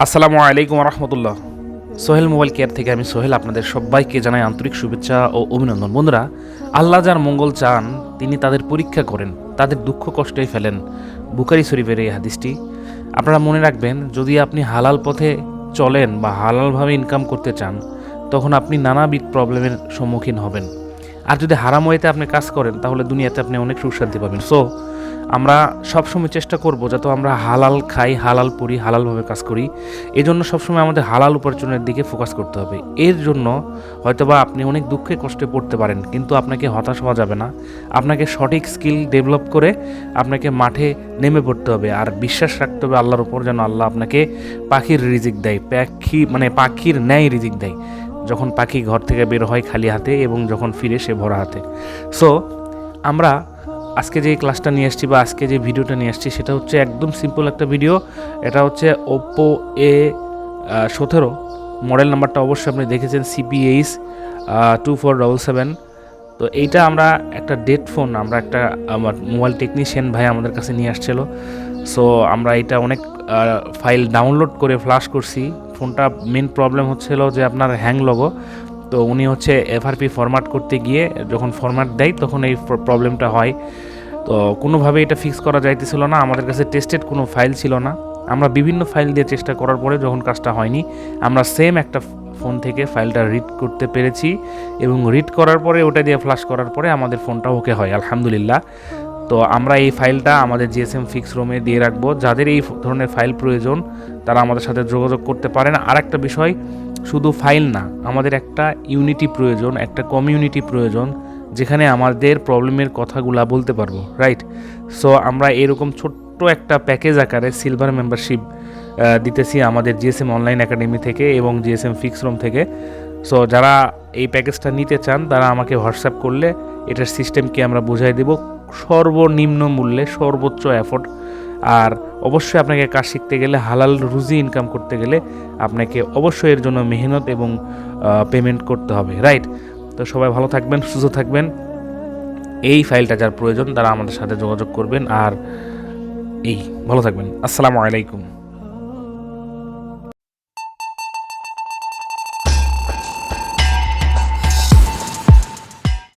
আসসালামু আলাইকুম রহমতুল্লাহ। Sohel mobile care থেকে আমি সোহেল আপনাদের সবাইকে জানাই আন্তরিক শুভেচ্ছা ও অভিনন্দন। বন্ধুরা, আল্লাহ যার মঙ্গল চান তিনি তাদের পরীক্ষা করেন, তাদের দুঃখ কষ্টই ফেলেন। বুখারী শরীফের এই হাদিসটি আপনারা মনে রাখবেন। যদি আপনি হালাল পথে চলেন বা হালালভাবে ইনকাম করতে চান, তখন আপনি নানাবিধ প্রবলেমের সম্মুখীন হবেন। আর যদি হারাম ওয়েতে আপনি কাজ করেন, তাহলে দুনিয়াতে আপনি অনেক সুশান্তি পাবেন। সো আমরা সবসময় চেষ্টা করব যাতে আমরা হালাল খাই, হালাল পড়ি, হালালভাবে কাজ করি। এই জন্য সবসময় আমাদের হালাল উপার্জনের দিকে ফোকাস করতে হবে। এর জন্য হয়তোবা আপনি অনেক দুঃখে কষ্টে পড়তে পারেন, কিন্তু আপনাকে হতাশ হওয়া যাবে না। আপনাকে সঠিক স্কিল ডেভেলপ করে আপনাকে মাঠে নেমে পড়তে হবে, আর বিশ্বাস রাখতে হবে আল্লাহর উপর, যেন আল্লাহ আপনাকে পাখির রিজিক দেয়, পাখির ন্যায় রিজিক দেয়। যখন পাখি ঘর থেকে বের হয় খালি হাতে এবং যখন ফিরে সে ভরা হাতে। সো আমরা আজকে যে ক্লাসটা নিয়ে আসছি বা আজকে যে ভিডিওটা নিয়ে আসছি, সেটা হচ্ছে একদম সিম্পল একটা ভিডিও। এটা হচ্ছে Oppo A17, মডেল নাম্বারটা অবশ্যই আপনি দেখেছেন, CPH2477। তো এইটা আমরা একটা ডেড ফোন, আমার মোবাইল টেকনিশিয়ান ভাই আমাদের কাছে নিয়ে আসছিল। সো আমরা এটা অনেক ফাইল ডাউনলোড করে ফ্লাশ করছি। ফোনটা মেন প্রবলেম হচ্ছিল যে আপনার হ্যাং লগো। তো উনি হচ্ছে এফআরপি ফরম্যাট করতে গিয়ে যখন ফরম্যাট দেয় তখন এই প্রবলেমটা হয়। তো কোনোভাবে এটা ফিক্স করা যাইতেছিল না, আমাদের কাছে টেস্টেড কোনো ফাইল ছিল না। আমরা বিভিন্ন ফাইল দিয়ে চেষ্টা করার পরে যখন কাজটা হয়নি, আমরা সেম একটা ফোন থেকে ফাইলটা রিড করতে পেরেছি, এবং রিড করার পরে ওটা দিয়ে ফ্লাশ করার পরে আমাদের ফোনটা ওকে হয়, আলহামদুলিল্লাহ। তো আমরা এই ফাইলটা আমাদের জিএসএম ফিক্স রুমে দিয়ে রাখবো। যাদের এই ধরনের ফাইল প্রয়োজন তারা আমাদের সাথে যোগাযোগ করতে পারেন। আর একটা বিষয়, শুধু ফাইল না, আমাদের একটা ইউনিটি প্রয়োজন, একটা কমিউনিটি প্রয়োজন, যেখানে আমাদের প্রবলেমের কথাগুলা বলতে পারবো, রাইট? সো আমরা এরকম ছোট্ট একটা প্যাকেজ আকারে সিলভার মেম্বারশিপ দিতেছি আমাদের জিএসএম অনলাইন একাডেমি থেকে এবং জিএসএম ফিক্স রুম থেকে। সো যারা এই প্যাকেজটা নিতে চান তারা আমাকে হোয়াটসঅ্যাপ করলে এটার সিস্টেমকে আমরা বুঝাই দেব সর্বনিম্ন মূল্যে, সর্বোচ্চ এফোর্ট। আর অবশ্যই আপনাকে কাজ শিখতে গেলে, হালাল রুজি ইনকাম করতে গেলে আপনাকে অবশ্যই এর জন্য মেহনত এবং পেমেন্ট করতে হবে, রাইট? তো সবাই ভালো থাকবেন, সুস্থ থাকবেন। এই ফাইলটা যার প্রয়োজন তারা আমাদের সাথে যোগাযোগ করবেন। আর ভালো থাকবেন। আসসালামু আলাইকুম।